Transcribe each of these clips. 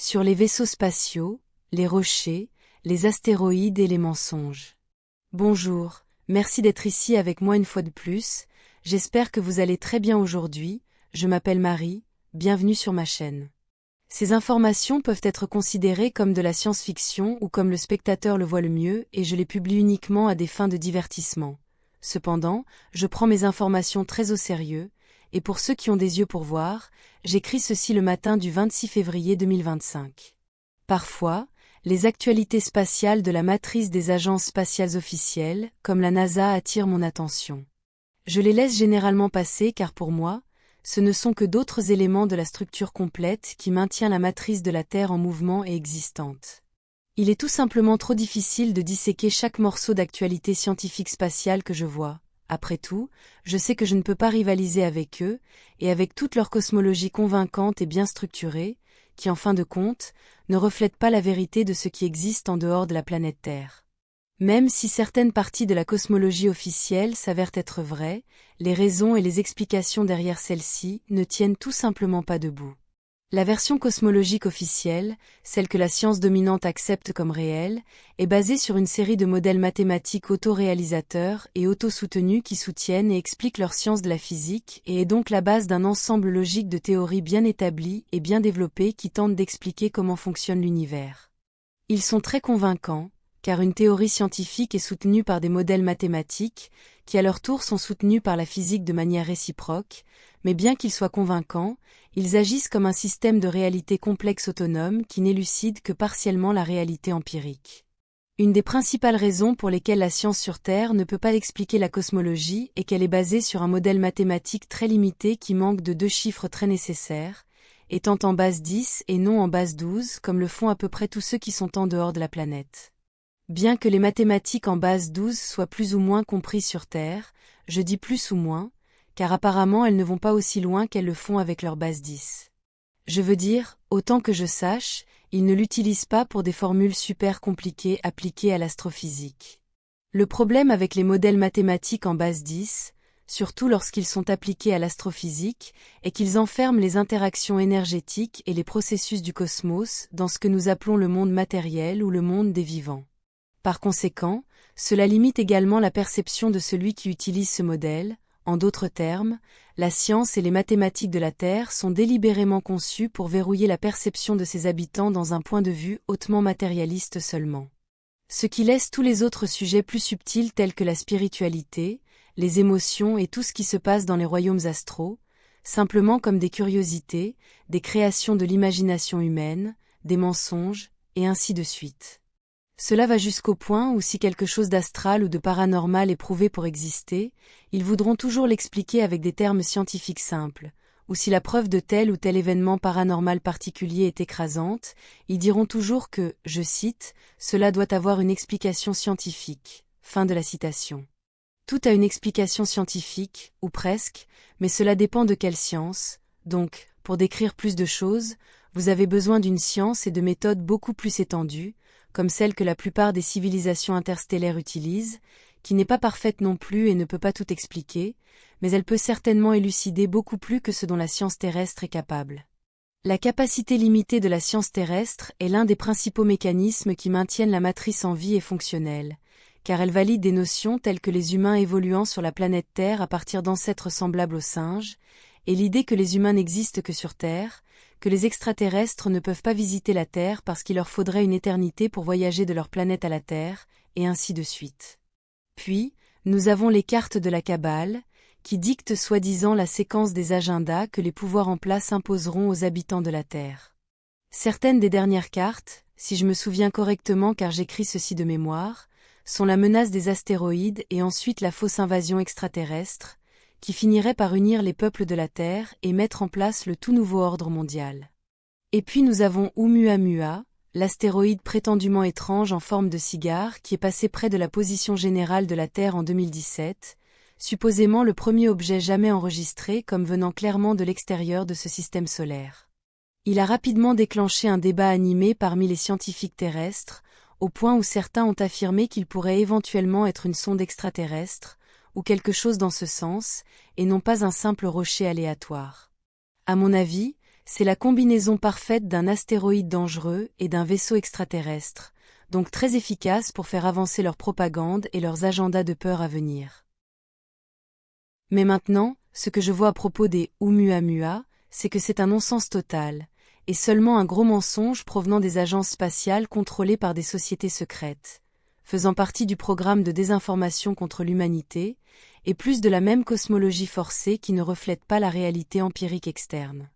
sur les vaisseaux spatiaux, les rochers, les astéroïdes et les mensonges. Bonjour, merci d'être ici avec moi une fois de plus, j'espère que vous allez très bien aujourd'hui, je m'appelle Marie, bienvenue sur ma chaîne. Ces informations peuvent être considérées comme de la science-fiction ou comme le spectateur le voit le mieux et je les publie uniquement à des fins de divertissement. Cependant, je prends mes informations très au sérieux, et pour ceux qui ont des yeux pour voir, j'écris ceci le matin du 26 février 2025. Parfois, les actualités spatiales de la matrice des agences spatiales officielles, comme la NASA, attirent mon attention. Je les laisse généralement passer car pour moi, ce ne sont que d'autres éléments de la structure complète qui maintient la matrice de la Terre en mouvement et existante. Il est tout simplement trop difficile de disséquer chaque morceau d'actualité scientifique spatiale que je vois. Après tout, je sais que je ne peux pas rivaliser avec eux, et avec toute leur cosmologie convaincante et bien structurée, qui en fin de compte, ne reflète pas la vérité de ce qui existe en dehors de la planète Terre. Même si certaines parties de la cosmologie officielle s'avèrent être vraies, les raisons et les explications derrière celles-ci ne tiennent tout simplement pas debout. La version cosmologique officielle, celle que la science dominante accepte comme réelle, est basée sur une série de modèles mathématiques auto-réalisateurs et auto-soutenus qui soutiennent et expliquent leur science de la physique et est donc la base d'un ensemble logique de théories bien établies et bien développées qui tentent d'expliquer comment fonctionne l'univers. Ils sont très convaincants, car une théorie scientifique est soutenue par des modèles mathématiques, qui à leur tour sont soutenus par la physique de manière réciproque, mais bien qu'ils soient convaincants, ils agissent comme un système de réalité complexe autonome qui n'élucide que partiellement la réalité empirique. Une des principales raisons pour lesquelles la science sur Terre ne peut pas expliquer la cosmologie est qu'elle est basée sur un modèle mathématique très limité qui manque de deux chiffres très nécessaires, étant en base 10 et non en base 12 comme le font à peu près tous ceux qui sont en dehors de la planète. Bien que les mathématiques en base 12 soient plus ou moins comprises sur Terre, je dis plus ou moins, car apparemment elles ne vont pas aussi loin qu'elles le font avec leur base 10. Je veux dire, autant que je sache, ils ne l'utilisent pas pour des formules super compliquées appliquées à l'astrophysique. Le problème avec les modèles mathématiques en base 10, surtout lorsqu'ils sont appliqués à l'astrophysique, est qu'ils enferment les interactions énergétiques et les processus du cosmos dans ce que nous appelons le monde matériel ou le monde des vivants. Par conséquent, cela limite également la perception de celui qui utilise ce modèle. En d'autres termes, la science et les mathématiques de la Terre sont délibérément conçues pour verrouiller la perception de ses habitants dans un point de vue hautement matérialiste seulement. Ce qui laisse tous les autres sujets plus subtils tels que la spiritualité, les émotions et tout ce qui se passe dans les royaumes astraux, simplement comme des curiosités, des créations de l'imagination humaine, des mensonges, et ainsi de suite. Cela va jusqu'au point où si quelque chose d'astral ou de paranormal est prouvé pour exister, ils voudront toujours l'expliquer avec des termes scientifiques simples, ou si la preuve de tel ou tel événement paranormal particulier est écrasante, ils diront toujours que, je cite, « cela doit avoir une explication scientifique ». Fin de la citation. Tout a une explication scientifique, ou presque, mais cela dépend de quelle science, donc, pour décrire plus de choses, vous avez besoin d'une science et de méthodes beaucoup plus étendues, comme celle que la plupart des civilisations interstellaires utilisent, qui n'est pas parfaite non plus et ne peut pas tout expliquer, mais elle peut certainement élucider beaucoup plus que ce dont la science terrestre est capable. La capacité limitée de la science terrestre est l'un des principaux mécanismes qui maintiennent la matrice en vie et fonctionnelle, car elle valide des notions telles que les humains évoluant sur la planète Terre à partir d'ancêtres semblables aux singes, et l'idée que les humains n'existent que sur Terre, que les extraterrestres ne peuvent pas visiter la Terre parce qu'il leur faudrait une éternité pour voyager de leur planète à la Terre, et ainsi de suite. Puis, nous avons les cartes de la Kabbale, qui dictent soi-disant la séquence des agendas que les pouvoirs en place imposeront aux habitants de la Terre. Certaines des dernières cartes, si je me souviens correctement car j'écris ceci de mémoire, sont la menace des astéroïdes et ensuite la fausse invasion extraterrestre, qui finirait par unir les peuples de la Terre et mettre en place le tout nouveau ordre mondial. Et puis nous avons Oumuamua, l'astéroïde prétendument étrange en forme de cigare qui est passé près de la position générale de la Terre en 2017, supposément le premier objet jamais enregistré comme venant clairement de l'extérieur de ce système solaire. Il a rapidement déclenché un débat animé parmi les scientifiques terrestres, au point où certains ont affirmé qu'il pourrait éventuellement être une sonde extraterrestre, ou quelque chose dans ce sens, et non pas un simple rocher aléatoire. À mon avis, C'est la combinaison parfaite d'un astéroïde dangereux et d'un vaisseau extraterrestre, donc très efficace pour faire avancer leur propagande et leurs agendas de peur à venir. Mais maintenant, ce que je vois à propos des Oumuamua, c'est que c'est un non-sens total, et seulement un gros mensonge provenant des agences spatiales contrôlées par des sociétés secrètes, faisant partie du programme de désinformation contre l'humanité, et plus de la même cosmologie forcée qui ne reflète pas la réalité empirique externe.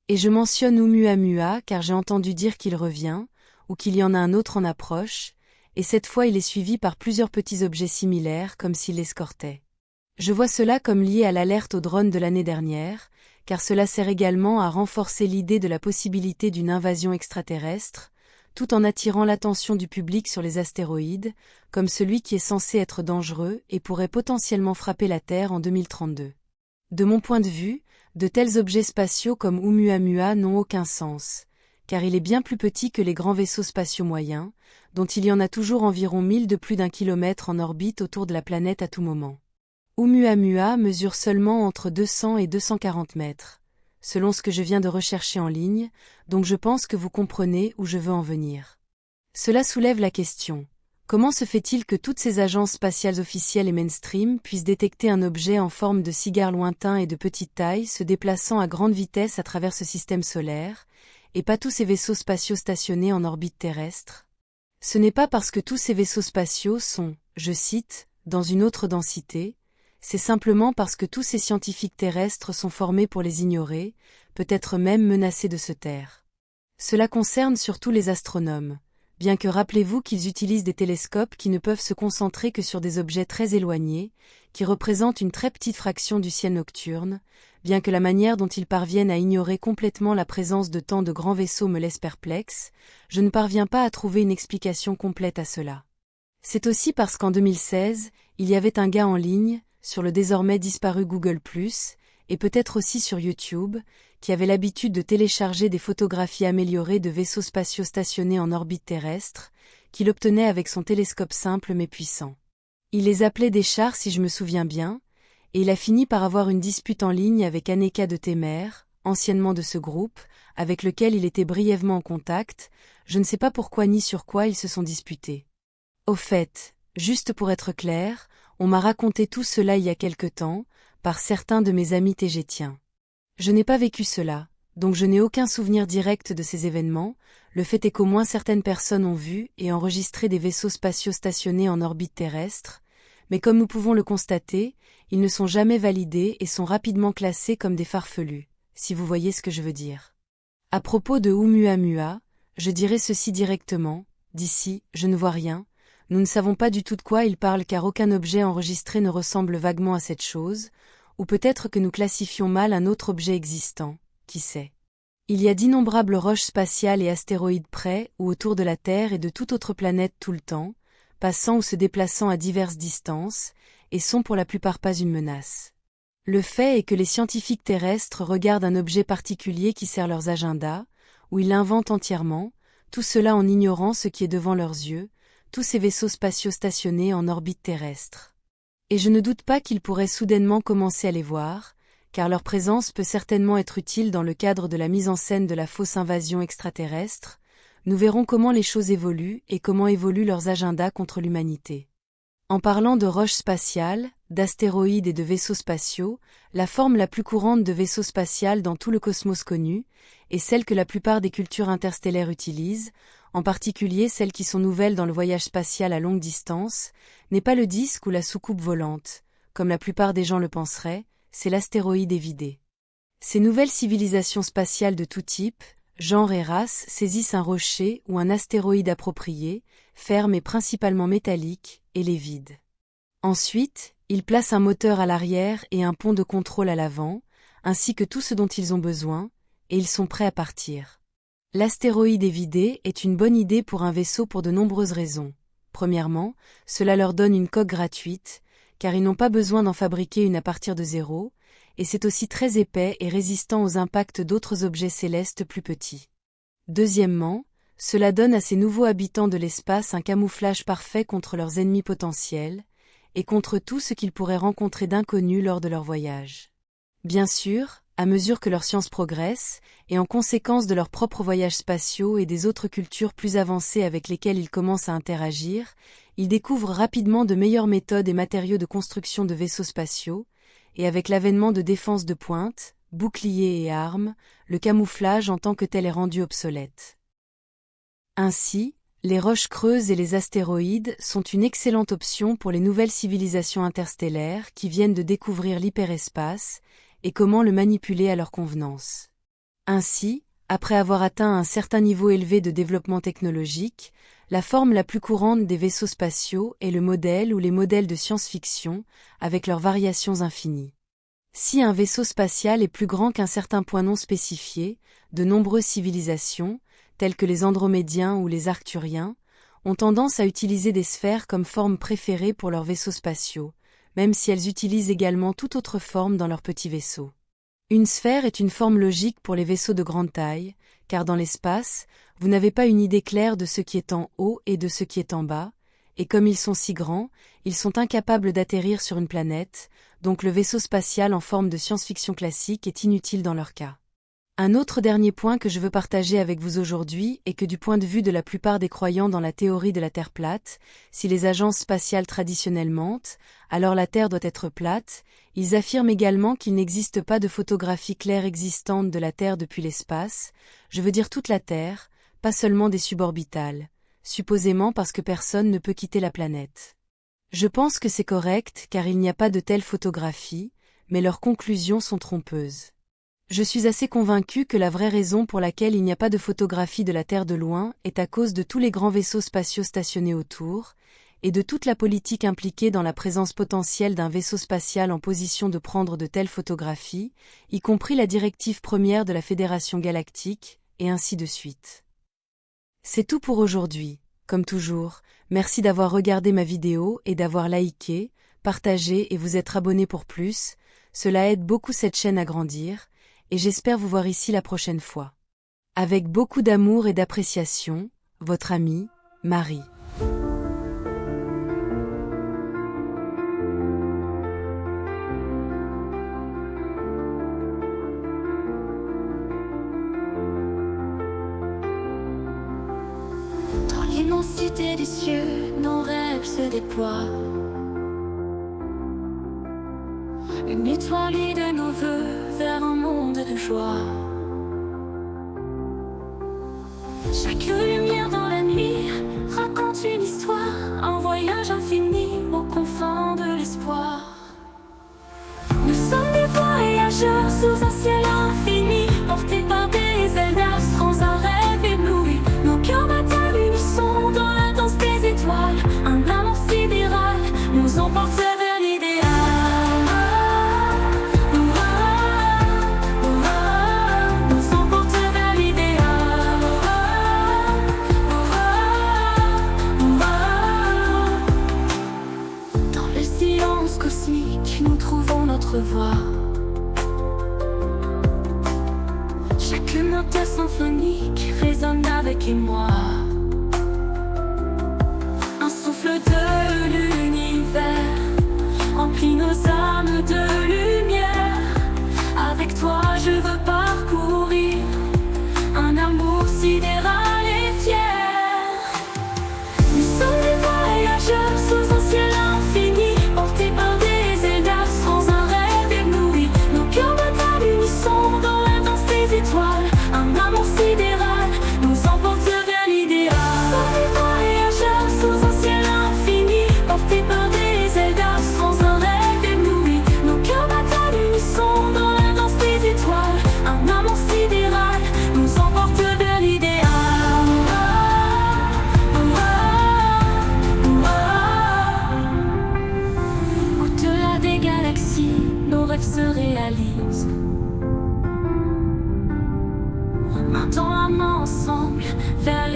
Et je mentionne Oumuamua car j'ai entendu dire qu'il revient, ou qu'il y en a un autre en approche, et cette fois il est suivi par plusieurs petits objets similaires comme s'il l'escortait. Je vois cela comme lié à l'alerte aux drones de l'année dernière, car cela sert également à renforcer l'idée de la possibilité d'une invasion extraterrestre, tout en attirant l'attention du public sur les astéroïdes, comme celui qui est censé être dangereux et pourrait potentiellement frapper la Terre en 2032. De mon point de vue, de tels objets spatiaux comme Oumuamua n'ont aucun sens, car il est bien plus petit que les grands vaisseaux spatiaux moyens, dont il y en a toujours environ 1000 de plus d'un kilomètre en orbite autour de la planète à tout moment. Oumuamua mesure seulement entre 200 et 240 mètres, selon ce que je viens de rechercher en ligne, donc je pense que vous comprenez où je veux en venir. Cela soulève la question. Comment se fait-il que toutes ces agences spatiales officielles et mainstream puissent détecter un objet en forme de cigare lointain et de petite taille se déplaçant à grande vitesse à travers ce système solaire, et pas tous ces vaisseaux spatiaux stationnés en orbite terrestre? Ce n'est pas parce que tous ces vaisseaux spatiaux sont, je cite, dans une autre densité, c'est simplement parce que tous ces scientifiques terrestres sont formés pour les ignorer, peut-être même menacés de se taire. Cela concerne surtout les astronomes, bien que rappelez-vous qu'ils utilisent des télescopes qui ne peuvent se concentrer que sur des objets très éloignés, qui représentent une très petite fraction du ciel nocturne, bien que la manière dont ils parviennent à ignorer complètement la présence de tant de grands vaisseaux me laisse perplexe, je ne parviens pas à trouver une explication complète à cela. C'est aussi parce qu'en 2016, il y avait un gars en ligne, sur le désormais disparu Google+, et peut-être aussi sur YouTube, qui avait l'habitude de télécharger des photographies améliorées de vaisseaux spatiaux stationnés en orbite terrestre, qu'il obtenait avec son télescope simple mais puissant. Il les appelait des chars si je me souviens bien, et il a fini par avoir une dispute en ligne avec Anneka de Temer, anciennement de ce groupe, avec lequel il était brièvement en contact, je ne sais pas pourquoi ni sur quoi ils se sont disputés. Au fait, juste pour être clair, on m'a raconté tout cela il y a quelque temps, par certains de mes amis tégétiens. Je n'ai pas vécu cela, donc je n'ai aucun souvenir direct de ces événements, le fait est qu'au moins certaines personnes ont vu et enregistré des vaisseaux spatiaux stationnés en orbite terrestre, mais comme nous pouvons le constater, ils ne sont jamais validés et sont rapidement classés comme des farfelus, si vous voyez ce que je veux dire. À propos de Oumuamua, je dirais ceci directement, d'ici, je ne vois rien. Nous ne savons pas du tout de quoi il parle car aucun objet enregistré ne ressemble vaguement à cette chose, ou peut-être que nous classifions mal un autre objet existant, qui sait. Il y a d'innombrables roches spatiales et astéroïdes près ou autour de la Terre et de toute autre planète tout le temps, passant ou se déplaçant à diverses distances, et sont pour la plupart pas une menace. Le fait est que les scientifiques terrestres regardent un objet particulier qui sert leurs agendas, ou ils l'inventent entièrement, tout cela en ignorant ce qui est devant leurs yeux, tous ces vaisseaux spatiaux stationnés en orbite terrestre. Et je ne doute pas qu'ils pourraient soudainement commencer à les voir, car leur présence peut certainement être utile dans le cadre de la mise en scène de la fausse invasion extraterrestre. Nous verrons comment les choses évoluent et comment évoluent leurs agendas contre l'humanité. En parlant de roches spatiales, d'astéroïdes et de vaisseaux spatiaux, la forme la plus courante de vaisseau spatial dans tout le cosmos connu, est celle que la plupart des cultures interstellaires utilisent, en particulier celles qui sont nouvelles dans le voyage spatial à longue distance, n'est pas le disque ou la soucoupe volante, comme la plupart des gens le penseraient, c'est l'astéroïde évidé. Ces nouvelles civilisations spatiales de tout type, genre et race, saisissent un rocher ou un astéroïde approprié, ferme et principalement métallique, et les vident. Ensuite, ils placent un moteur à l'arrière et un pont de contrôle à l'avant, ainsi que tout ce dont ils ont besoin, et ils sont prêts à partir. L'astéroïde évidé est une bonne idée pour un vaisseau pour de nombreuses raisons. Premièrement, cela leur donne une coque gratuite, car ils n'ont pas besoin d'en fabriquer une à partir de zéro, et c'est aussi très épais et résistant aux impacts d'autres objets célestes plus petits. Deuxièmement, cela donne à ces nouveaux habitants de l'espace un camouflage parfait contre leurs ennemis potentiels, et contre tout ce qu'ils pourraient rencontrer d'inconnu lors de leur voyage. Bien sûr, à mesure que leur science progresse, et en conséquence de leurs propres voyages spatiaux et des autres cultures plus avancées avec lesquelles ils commencent à interagir, ils découvrent rapidement de meilleures méthodes et matériaux de construction de vaisseaux spatiaux, et avec l'avènement de défenses de pointe, boucliers et armes, le camouflage en tant que tel est rendu obsolète. Ainsi, les roches creuses et les astéroïdes sont une excellente option pour les nouvelles civilisations interstellaires qui viennent de découvrir l'hyperespace et comment le manipuler à leur convenance. Ainsi, après avoir atteint un certain niveau élevé de développement technologique, la forme la plus courante des vaisseaux spatiaux est le modèle ou les modèles de science-fiction, avec leurs variations infinies. Si un vaisseau spatial est plus grand qu'un certain point non spécifié, de nombreuses civilisations, telles que les Andromédiens ou les Arcturiens, ont tendance à utiliser des sphères comme forme préférée pour leurs vaisseaux spatiaux, même si elles utilisent également toute autre forme dans leurs petits vaisseaux. Une sphère est une forme logique pour les vaisseaux de grande taille, car dans l'espace, vous n'avez pas une idée claire de ce qui est en haut et de ce qui est en bas, et comme ils sont si grands, ils sont incapables d'atterrir sur une planète, donc le vaisseau spatial en forme de science-fiction classique est inutile dans leur cas. Un autre dernier point que je veux partager avec vous aujourd'hui est que du point de vue de la plupart des croyants dans la théorie de la Terre plate, si les agences spatiales traditionnelles mentent, alors la Terre doit être plate. Ils affirment également qu'il n'existe pas de photographie claire existante de la Terre depuis l'espace, je veux dire toute la Terre, pas seulement des suborbitales, supposément parce que personne ne peut quitter la planète. Je pense que c'est correct car il n'y a pas de telle photographie, mais leurs conclusions sont trompeuses. Je suis assez convaincu que la vraie raison pour laquelle il n'y a pas de photographie de la Terre de loin est à cause de tous les grands vaisseaux spatiaux stationnés autour, et de toute la politique impliquée dans la présence potentielle d'un vaisseau spatial en position de prendre de telles photographies, y compris la directive première de la Fédération galactique, et ainsi de suite. C'est tout pour aujourd'hui. Comme toujours, merci d'avoir regardé ma vidéo et d'avoir liké, partagé et vous être abonné pour plus, cela aide beaucoup cette chaîne à grandir, et j'espère vous voir ici la prochaine fois. Avec beaucoup d'amour et d'appréciation, votre amie, Marie. Dans l'immensité des cieux, nos rêves se déploient. Une étoile de nos voeux vers un monde de joie. Chaque lumière dans la nuit raconte une histoire, un voyage infini aux confins de l'espoir. Nous sommes des voyageurs sous un ciel infini, portés par des ailes d'astres dans un rêve ébloui. Nos cœurs battent à l'unisson dans la danse des étoiles. Un amour sidéral nous emporte vers l'idéal. Nous trouvons notre voix. Chaque note symphonique résonne avec moi. Un souffle de l'univers remplit nos âmes de lumière. Avec toi je veux parcourir un amour sidéral et fier. Nous sommes des voyageurs sous un ciel infini, portés par des un amour sidéral nous emporte vers l'idéal. Nous sommes des voyageurs sous un ciel infini, portés par des ailes d'astres dans un rêve ébloui. Nos cœurs battent à l'unisson dans la danse des étoiles. Un amour sidéral nous emporte vers l'idéal. Au-delà des galaxies, nos rêves se réalisent. Main dans la main ensemble vers